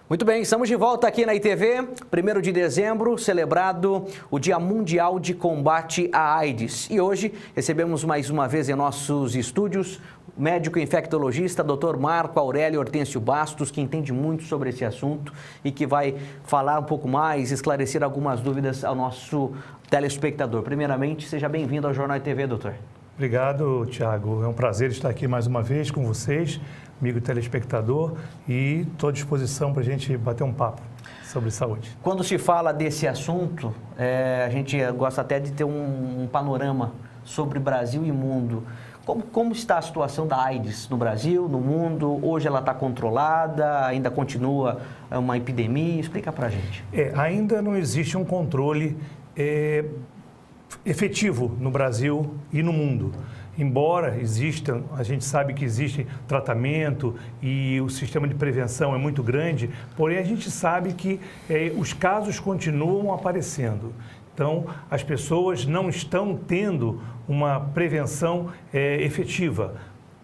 Muito bem, estamos de volta aqui na ITV, 1º de dezembro, celebrado o Dia Mundial de Combate à AIDS. E hoje recebemos mais uma vez em nossos estúdios o médico infectologista Dr. Marco Aurélio Hortêncio Bastos, que entende muito sobre esse assunto e que vai falar um pouco mais, esclarecer algumas dúvidas ao nosso telespectador. Primeiramente, seja bem-vindo ao Jornal ITV, doutor. Obrigado, Tiago. É um prazer estar aqui mais uma vez com vocês, amigo telespectador, e estou à disposição para a gente bater um papo sobre saúde. Quando se fala desse assunto, a gente gosta até de ter um panorama sobre Brasil e mundo. Como está a situação da AIDS no Brasil, no mundo? Hoje ela está controlada? Ainda continua uma epidemia? Explica para a gente. Ainda não existe um controle efetivo no Brasil e no mundo. Embora existam, a gente sabe que existe tratamento e o sistema de prevenção é muito grande, porém a gente sabe que os casos continuam aparecendo. Então, as pessoas não estão tendo uma prevenção efetiva.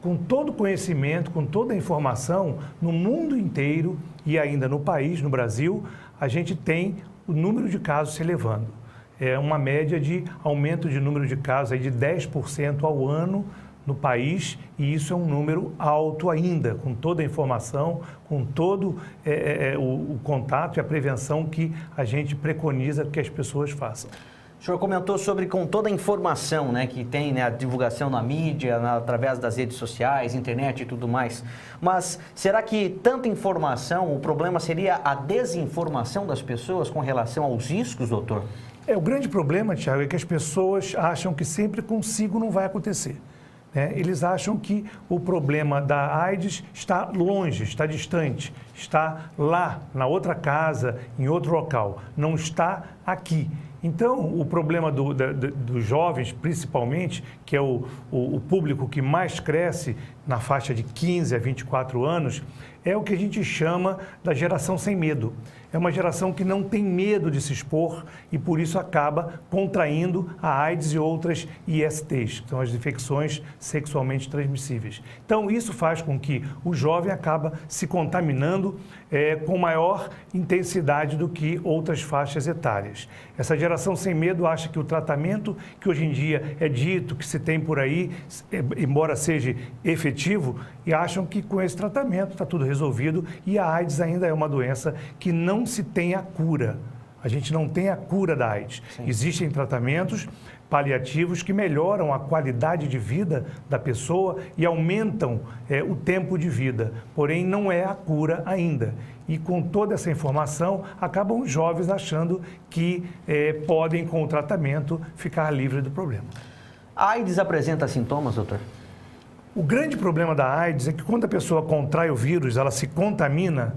Com todo o conhecimento, com toda a informação, no mundo inteiro e ainda no país, no Brasil, a gente tem o número de casos se elevando. É uma média de aumento de número de casos aí de 10% ao ano no país, e isso é um número alto ainda, com toda a informação, com todo o contato e a prevenção que a gente preconiza que as pessoas façam. O senhor comentou sobre com toda a informação, né, que tem, né, a divulgação na mídia, através das redes sociais, internet e tudo mais. Mas será que tanta informação, o problema seria a desinformação das pessoas com relação aos riscos, doutor? O grande problema, Tiago, é que as pessoas acham que sempre consigo não vai acontecer. Eles acham que o problema da AIDS está longe, está distante, está lá, na outra casa, em outro local, não está aqui. Então, o problema dos jovens, principalmente, que é o público que mais cresce na faixa de 15 a 24 anos, é o que a gente chama da geração sem medo. É uma geração que não tem medo de se expor e, por isso, acaba contraindo a AIDS e outras ISTs, que são as infecções sexualmente transmissíveis. Então, isso faz com que o jovem acaba se contaminando com maior intensidade do que outras faixas etárias. Essa geração sem medo acha que o tratamento que hoje em dia é dito, que se tem por aí, embora seja efetivo, e acham que com esse tratamento está tudo resolvido, e a AIDS ainda é uma doença que não se tem a cura. A gente não tem a cura da AIDS. Sim. Existem tratamentos paliativos que melhoram a qualidade de vida da pessoa e aumentam o tempo de vida, porém não é a cura ainda. E com toda essa informação, acabam os jovens achando que podem, com o tratamento, ficar livre do problema. A AIDS apresenta sintomas, doutor? O grande problema da AIDS é que quando a pessoa contrai o vírus, ela se contamina,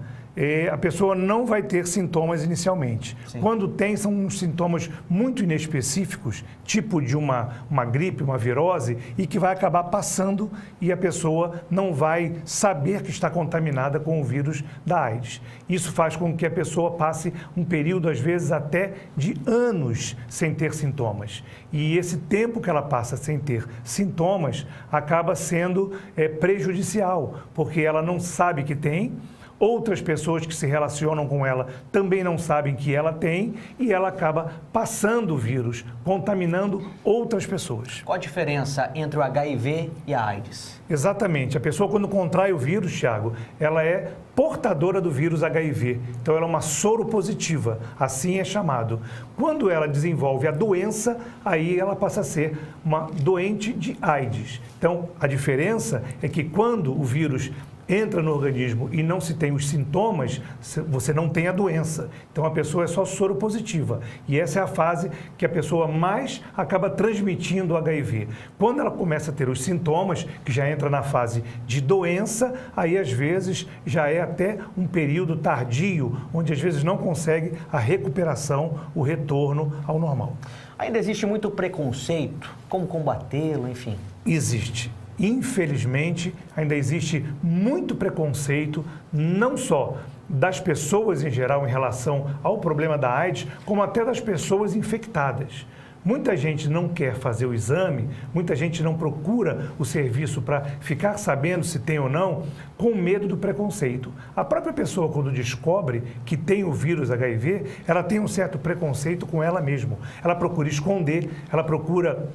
a pessoa não vai ter sintomas inicialmente. Sim. Quando tem, são uns sintomas muito inespecíficos, tipo de uma gripe, uma virose, e que vai acabar passando e a pessoa não vai saber que está contaminada com o vírus da AIDS. Isso faz com que a pessoa passe um período, às vezes, até de anos sem ter sintomas. E esse tempo que ela passa sem ter sintomas acaba sendo prejudicial, porque ela não sabe que tem. Outras pessoas que se relacionam com ela também não sabem que ela tem e ela acaba passando o vírus, contaminando outras pessoas. Qual a diferença entre o HIV e a AIDS? Exatamente. A pessoa, quando contrai o vírus, Thiago, ela é portadora do vírus HIV. Então, ela é uma soropositiva, assim é chamado. Quando ela desenvolve a doença, aí ela passa a ser uma doente de AIDS. Então, a diferença é que quando o vírus entra no organismo e não se tem os sintomas, você não tem a doença. Então, a pessoa é só soropositiva. E essa é a fase que a pessoa mais acaba transmitindo o HIV. Quando ela começa a ter os sintomas, que já entra na fase de doença, aí, às vezes, já é até um período tardio, onde, às vezes, não consegue a recuperação, o retorno ao normal. Ainda existe muito preconceito? Como combatê-lo, enfim? Existe. Infelizmente, ainda existe muito preconceito, não só das pessoas em geral em relação ao problema da AIDS, como até das pessoas infectadas. Muita gente não quer fazer o exame, muita gente não procura o serviço para ficar sabendo se tem ou não, com medo do preconceito. A própria pessoa, quando descobre que tem o vírus HIV, ela tem um certo preconceito com ela mesma. Ela procura esconder, ela procura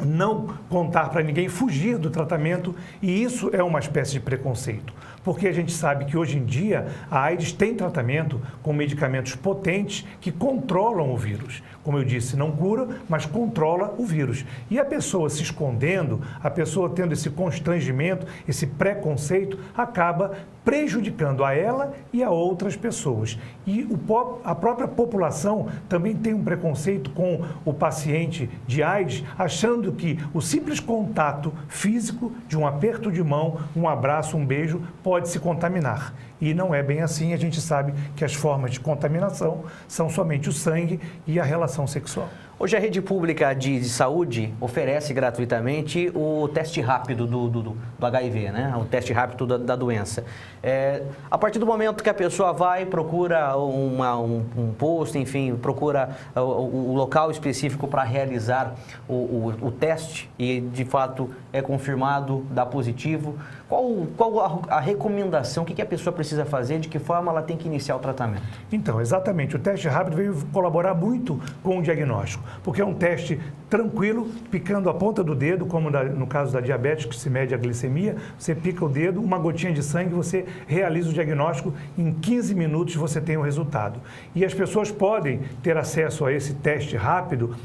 não contar para ninguém, fugir do tratamento, e isso é uma espécie de preconceito. Porque a gente sabe que hoje em dia a AIDS tem tratamento com medicamentos potentes que controlam o vírus. Como eu disse, não cura, mas controla o vírus. E a pessoa se escondendo, a pessoa tendo esse constrangimento, esse preconceito, acaba prejudicando a ela e a outras pessoas. E a própria população também tem um preconceito com o paciente de AIDS, achando que o simples contato físico de um aperto de mão, um abraço, um beijo, pode se contaminar. E não é bem assim, a gente sabe que as formas de contaminação são somente o sangue e a relação sexual. Hoje a rede pública de saúde oferece gratuitamente o teste rápido do HIV, né? O teste rápido da doença. A partir do momento que a pessoa vai, procura um posto, enfim, procura o local específico para realizar o teste e, de fato, é confirmado, dá positivo, qual a recomendação, o que a pessoa precisa fazer, de que forma ela tem que iniciar o tratamento? Então, exatamente, o teste rápido veio colaborar muito com o diagnóstico, porque é um teste tranquilo, picando a ponta do dedo, como no caso da diabetes, que se mede a glicemia, você pica o dedo, uma gotinha de sangue, você realiza o diagnóstico, em 15 minutos você tem o resultado. E as pessoas podem ter acesso a esse teste rápido,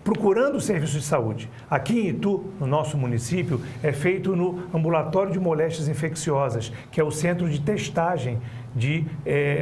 procurando o serviço de saúde. Aqui em Itu, no nosso município, é feito no Ambulatório de Moléstias Infecciosas, que é o centro de testagem de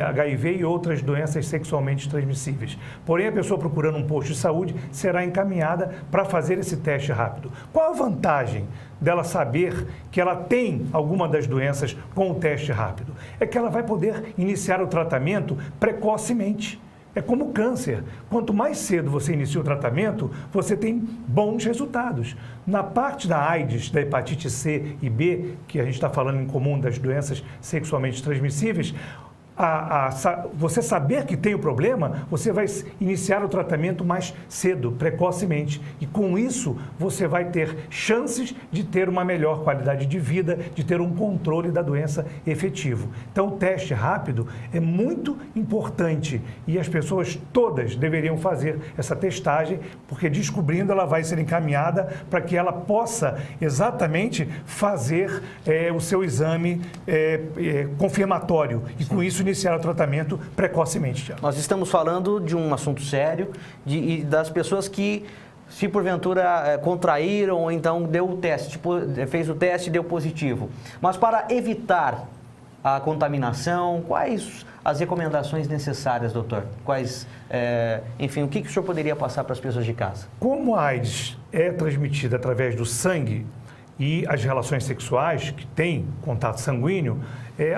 HIV e outras doenças sexualmente transmissíveis. Porém, a pessoa procurando um posto de saúde será encaminhada para fazer esse teste rápido. Qual a vantagem dela saber que ela tem alguma das doenças com o teste rápido? É que ela vai poder iniciar o tratamento precocemente. É como o câncer. Quanto mais cedo você inicia o tratamento, você tem bons resultados. Na parte da AIDS, da hepatite C e B, que a gente está falando em comum das doenças sexualmente transmissíveis, você saber que tem o problema, você vai iniciar o tratamento mais cedo, precocemente. E com isso, você vai ter chances de ter uma melhor qualidade de vida, de ter um controle da doença efetivo. Então, o teste rápido é muito importante e as pessoas todas deveriam fazer essa testagem, porque descobrindo, ela vai ser encaminhada para que ela possa exatamente fazer o seu exame confirmatório e, com isso, iniciar o tratamento precocemente, Thiago. Nós estamos falando de um assunto sério e das pessoas que, se porventura contraíram ou então deu o teste, fez o teste e deu positivo. Mas para evitar a contaminação, quais as recomendações necessárias, doutor? Enfim, o que o senhor poderia passar para as pessoas de casa? Como a AIDS é transmitida através do sangue e as relações sexuais, que têm contato sanguíneo,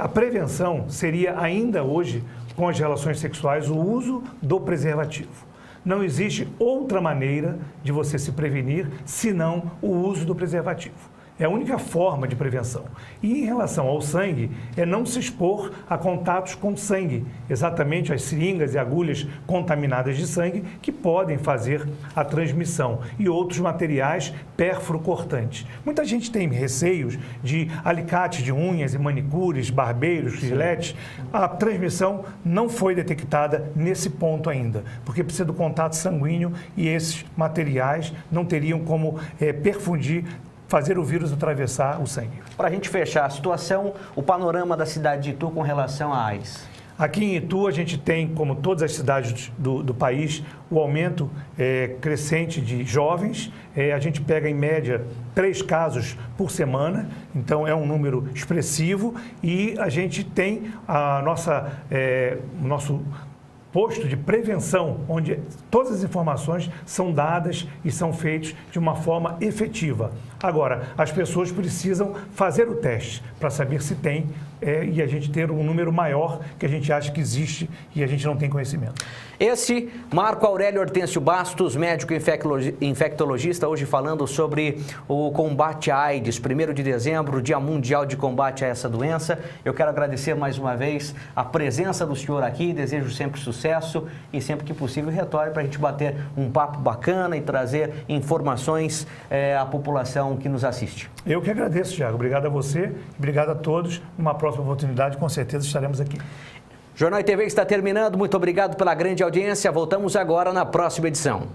a prevenção seria ainda hoje, com as relações sexuais, o uso do preservativo. Não existe outra maneira de você se prevenir senão o uso do preservativo. É a única forma de prevenção. E em relação ao sangue, é não se expor a contatos com sangue, exatamente as seringas e agulhas contaminadas de sangue que podem fazer a transmissão e outros materiais pérfuro-cortantes. Muita gente tem receios de alicates de unhas e manicures, barbeiros, giletes. A transmissão não foi detectada nesse ponto ainda, porque precisa do contato sanguíneo e esses materiais não teriam como perfundir, fazer o vírus atravessar o sangue. Para a gente fechar a situação, o panorama da cidade de Itu com relação à AIDS. Aqui em Itu, a gente tem, como todas as cidades do país, o aumento crescente de jovens. A gente pega, em média, 3 casos por semana, então é um número expressivo. E a gente tem o nosso posto de prevenção, onde todas as informações são dadas e são feitas de uma forma efetiva. Agora, as pessoas precisam fazer o teste para saber se tem e a gente ter um número maior que a gente acha que existe e a gente não tem conhecimento. Esse, Marco Aurélio Hortêncio Bastos, médico infectologista, hoje falando sobre o combate à AIDS, 1º de dezembro, Dia Mundial de Combate a essa doença. Eu quero agradecer mais uma vez a presença do senhor aqui, desejo sempre sucesso e sempre que possível retorne para a gente bater um papo bacana e trazer informações à população que nos assiste. Eu que agradeço, Thiago. Obrigado a você, obrigado a todos. Numa próxima oportunidade, com certeza estaremos aqui. Jornal ITV está terminando. Muito obrigado pela grande audiência. Voltamos agora na próxima edição.